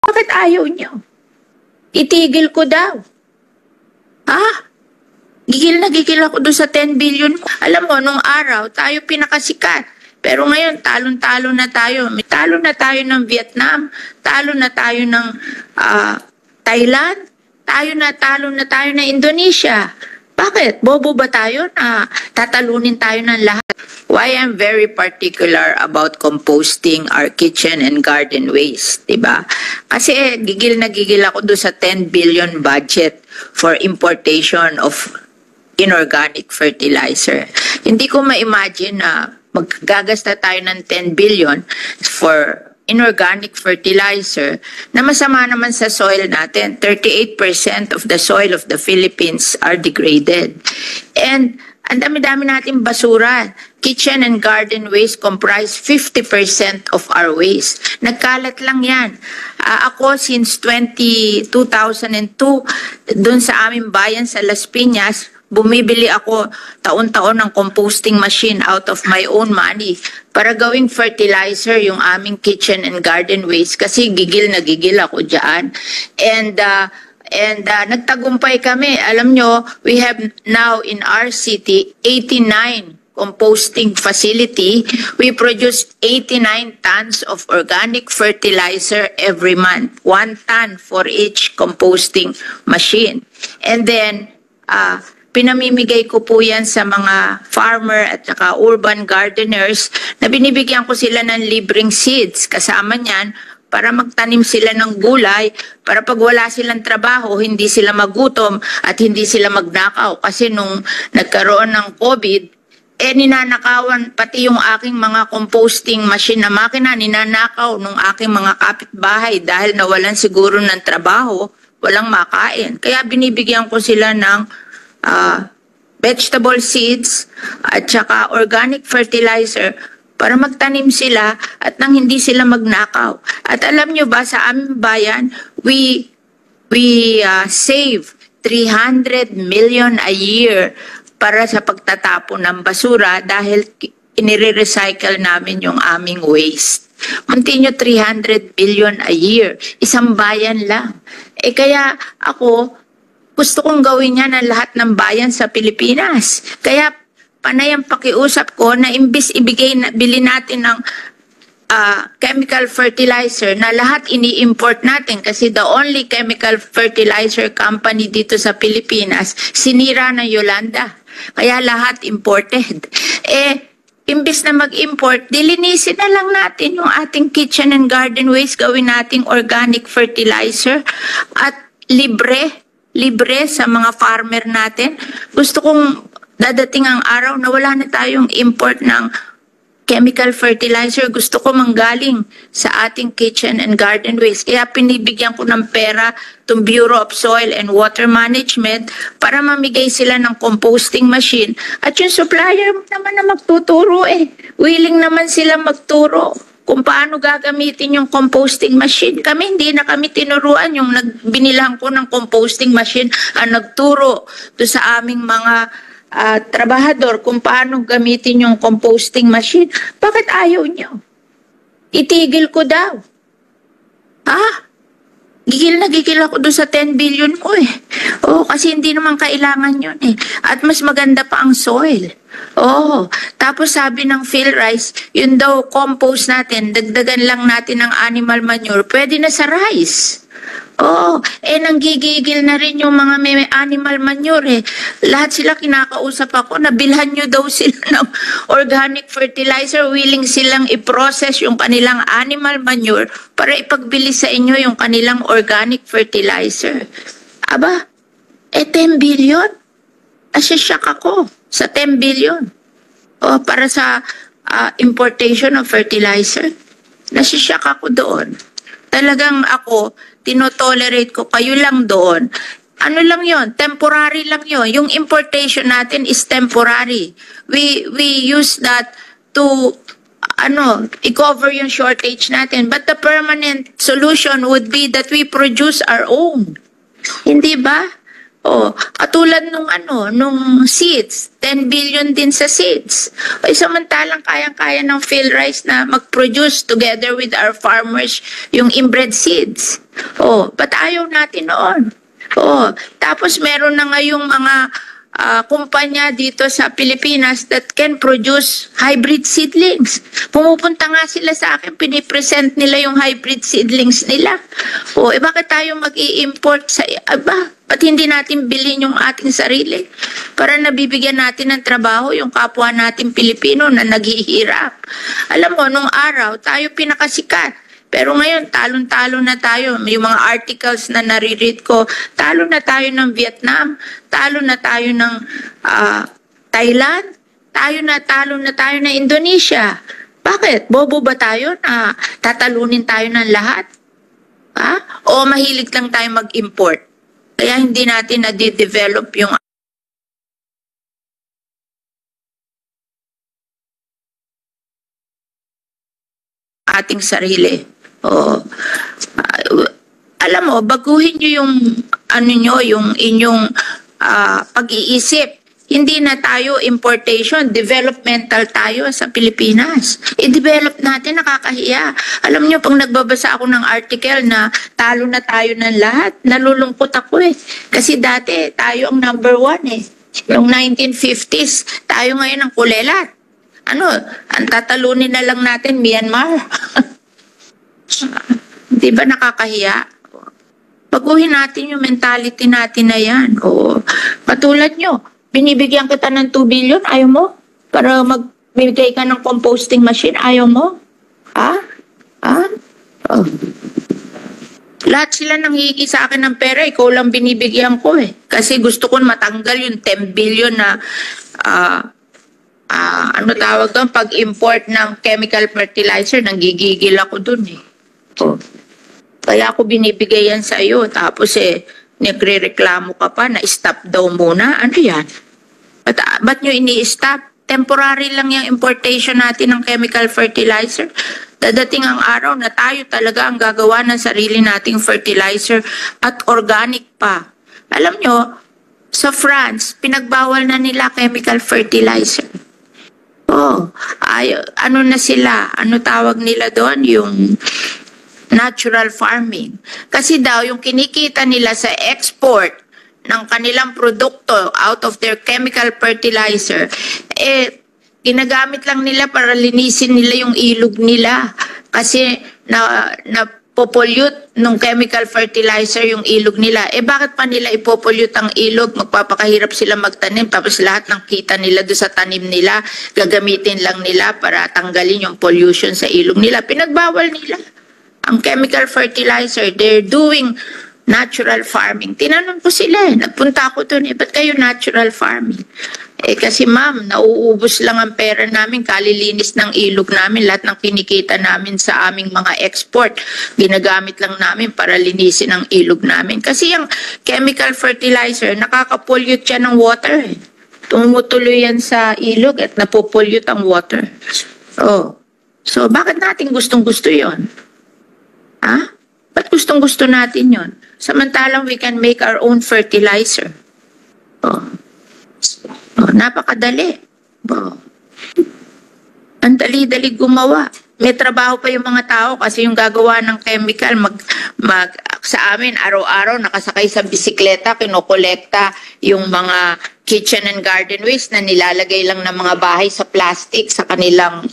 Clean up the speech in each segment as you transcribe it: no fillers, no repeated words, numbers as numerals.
Bakit ayaw nyo? Itigil ko daw. Gigil na gigil ako doon sa 10 billion. Alam mo, nung araw, tayo pinakasikat. Pero ngayon, talon-talo na tayo. Talo na tayo ng Vietnam. Talo na tayo ng Thailand. Talo na tayo ng Indonesia. Bakit? Bobo ba tayo na tatalunin tayo ng lahat? Why I'm very particular about composting our kitchen and garden waste, diba? Kasi gigil na gigil ako doon sa 10 billion budget for importation of inorganic fertilizer. Hindi ko ma-imagine na maggagasta tayo ng 10 billion for inorganic fertilizer na masama naman sa soil natin. 38% of the soil of the Philippines are degraded. And ang dami-dami natin basura. Kitchen and garden waste comprise 50% of our waste. Nagkalat lang yan. Ako since 2002, dun sa aming bayan sa Las Piñas, bumibili ako taon-taon ng composting machine out of my own money para gawing fertilizer yung aming kitchen and garden waste kasi gigil na gigil ako dyan. And nagtagumpay kami. Alam nyo, we have now in our city 89 composting facility. We produce 89 tons of organic fertilizer every month. 1 ton for each composting machine. And then, pinamimigay ko po yan sa mga farmer at saka urban gardeners na binibigyan ko sila ng libreng seeds. Kasama niyan, para magtanim sila ng gulay, para pag wala silang trabaho, hindi sila magutom at hindi sila magnakaw. Kasi nung nagkaroon ng COVID, ninanakawan pati yung aking mga composting machine na makina, ninanakaw nung aking mga kapitbahay dahil nawalan siguro ng trabaho, walang makain. Kaya binibigyan ko sila ng vegetable seeds at saka organic fertilizer para magtanim sila at nang hindi sila magnakaw. At alam nyo ba, sa aming bayan, we save 300 million a year para sa pagtatapon ng basura dahil inire-recycle namin yung aming waste. Munti nyo 300 billion a year. Isang bayan lang. Kaya ako, gusto kong gawin yan ang lahat ng bayan sa Pilipinas. Kaya panay ang pakiusap ko na imbis bili natin ng chemical fertilizer na lahat ini-import natin kasi the only chemical fertilizer company dito sa Pilipinas, sinira ng Yolanda. Kaya lahat imported. Imbis na mag-import, dilinisin na lang natin yung ating kitchen and garden waste, gawin nating organic fertilizer at libre sa mga farmer natin. Gusto kong dadating ang araw na wala na tayong import ng chemical fertilizer. Gusto ko manggaling sa ating kitchen and garden waste. Kaya pinibigyan ko ng pera itong Bureau of Soil and Water Management para mamigay sila ng composting machine. At yung supplier naman na magtuturo willing naman sila magturo kung paano gagamitin yung composting machine. Kami, hindi na kami tinuruan. Yung binilang ko ng composting machine ang nagturo to sa aming mga trabahador kung paano gamitin yung composting machine. Bakit ayaw nyo? Itigil ko daw. Gigil na gigil ako doon sa 10 billion ko kasi hindi naman kailangan yun At mas maganda pa ang soil. Tapos sabi ng PhilRice, yun daw compost natin, dagdagan lang natin ng animal manure, pwede na sa rice. Nanggigigil na rin yung mga may animal manure Lahat sila kinakausap ako, nabilhan nyo daw sila ng organic fertilizer, willing silang i-process yung kanilang animal manure para ipagbili sa inyo yung kanilang organic fertilizer. 10 billion? Asya-shock ako sa 10 billion. Para sa importation of fertilizer. Nasisyak ako doon. Talagang ako, tinotolerate ko kayo lang doon. Ano lang yon, temporary lang yon. Yung importation natin is temporary. We use that to i-cover yung shortage natin. But the permanent solution would be that we produce our own. Hindi ba? Katulad nung seeds, 10 billion din sa seeds. Samantalang kayang-kaya ng PhilRice na mag-produce together with our farmers yung inbred seeds. Oh, ba't ayaw natin noon? Oh, tapos meron na ngayong mga kumpanya dito sa Pilipinas that can produce hybrid seedlings. Pumupunta nga sila sa akin, pinipresent nila yung hybrid seedlings nila. O, bakit tayo mag-i-import sa iba? Ba't hindi natin bilhin yung ating sarili? Para nabibigyan natin ng trabaho yung kapwa natin Pilipino na naghihirap. Alam mo, nung araw, tayo pinakasikat. Pero ngayon, talon-talo na tayo. Yung mga articles na nare-read ko, talo na tayo ng Vietnam, talo na tayo ng Thailand, talo na tayo ng Indonesia. Bakit? Bobo ba tayo na tatalunin tayo ng lahat? Ha? O mahilig lang tayo mag-import? Kaya hindi natin na-develop yung ating sarili. Alam mo, baguhin nyo yung yung inyong pag-iisip. Hindi na tayo importation, developmental tayo sa Pilipinas. I-develop natin, nakakahiya. Alam nyo, pag nagbabasa ako ng article na talo na tayo ng lahat, nalulungkot ako eh. Kasi dati, tayo ang number 1 eh. Yung 1950s, tayo ngayon ang kulelat. Ang tatalunin na lang natin, Myanmar. Di ba nakakahiya? Baguhin natin yung mentality natin na yan. O, katulad nyo, binibigyan kita ng 2 billion, ayaw mo? Para magbigay ka ng composting machine, ayaw mo? Ha? Oh. Lahat sila nanghihingi sa akin ng pera, ikaw lang binibigyan ko eh. Kasi gusto ko matanggal yung 10 billion na tawag doon, pag-import ng chemical fertilizer, nanggigigil ako doon eh. Oh. Kaya ako binibigay yan sa iyo, tapos nagre-reklamo ka pa na stop daw muna. Ano yan? Ba't nyo ini-stop? Temporary lang yung importation natin ng chemical fertilizer. Dadating ang araw na tayo talaga ang gagawa ng sarili nating fertilizer at organic pa. Alam nyo, sa France, pinagbawal na nila chemical fertilizer. Ano na sila? Ano tawag nila doon? Yung natural farming. Kasi daw, yung kinikita nila sa export ng kanilang produkto out of their chemical fertilizer, ginagamit lang nila para linisin nila yung ilog nila. Kasi na-pollute ng chemical fertilizer yung ilog nila. Bakit pa nila ipopollute ang ilog? Magpapakahirap sila magtanim, tapos lahat ng kita nila doon sa tanim nila, gagamitin lang nila para tanggalin yung pollution sa ilog nila. Pinagbawal nila ang chemical fertilizer. They're doing natural farming. Tinanong ko sila nagpunta ako doon ba't kayo natural farming? Kasi ma'am, nauubos lang ang pera namin, kalilinis ng ilog namin, lahat ng kinikita namin sa aming mga export, ginagamit lang namin para linisin ang ilog namin. Kasi yung chemical fertilizer, nakaka-pollute siya ng water. Tumutuloy yan sa ilog at napopollute ang water. So bakit natin gustong-gusto yon? Ba't gustong-gusto natin yon? Samantalang we can make our own fertilizer. Napakadali. Ang dali-dali gumawa. May trabaho pa yung mga tao kasi yung gagawa ng chemical, sa amin, araw-araw, nakasakay sa bisikleta, kinokolekta yung mga kitchen and garden waste na nilalagay lang ng mga bahay sa plastic, sa kanilang,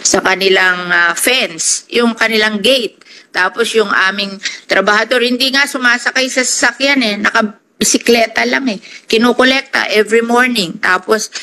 sa kanilang fence, yung kanilang gate. Tapos yung aming trabahador, hindi nga sumasakay sa sasakyan nakabisikleta lang Kinokolekta every morning. Tapos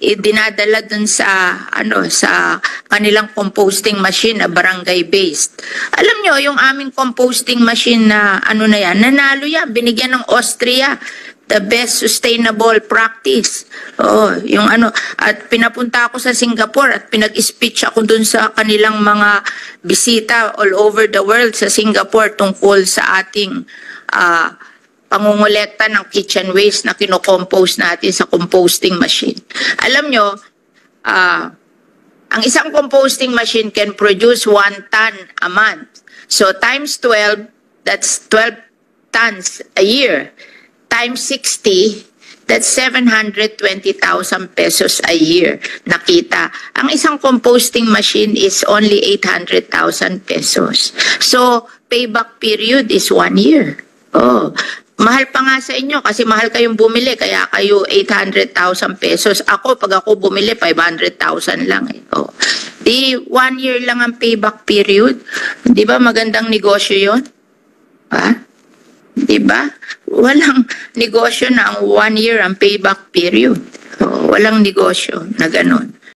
dinadala dun sa sa kanilang composting machine na barangay based. Alam nyo, yung aming composting machine na nanalo yan, binigyan ng Austria the best sustainable practice. At pinapunta ako sa Singapore at pinag-speech ako dun sa kanilang mga bisita all over the world sa Singapore tungkol sa ating pangungulekta ng kitchen waste na kinocompose natin sa composting machine. Alam nyo, ang isang composting machine can produce 1 ton a month. So times 12, that's 12 tons a year. Times 60, That's 720,000 pesos a year nakita. Ang isang composting machine is only 800,000 pesos. So, payback period is 1 year. Oh, mahal pa nga sa inyo kasi mahal kayong bumili kaya kayo 800,000 pesos. Ako, pag ako bumili, 500,000 lang. Oh. Di 1 year lang ang payback period. Di ba magandang negosyo yon? Ha? Di ba? Walang negosyo na ang 1 year ang payback period. Oh, walang negosyo na ganun.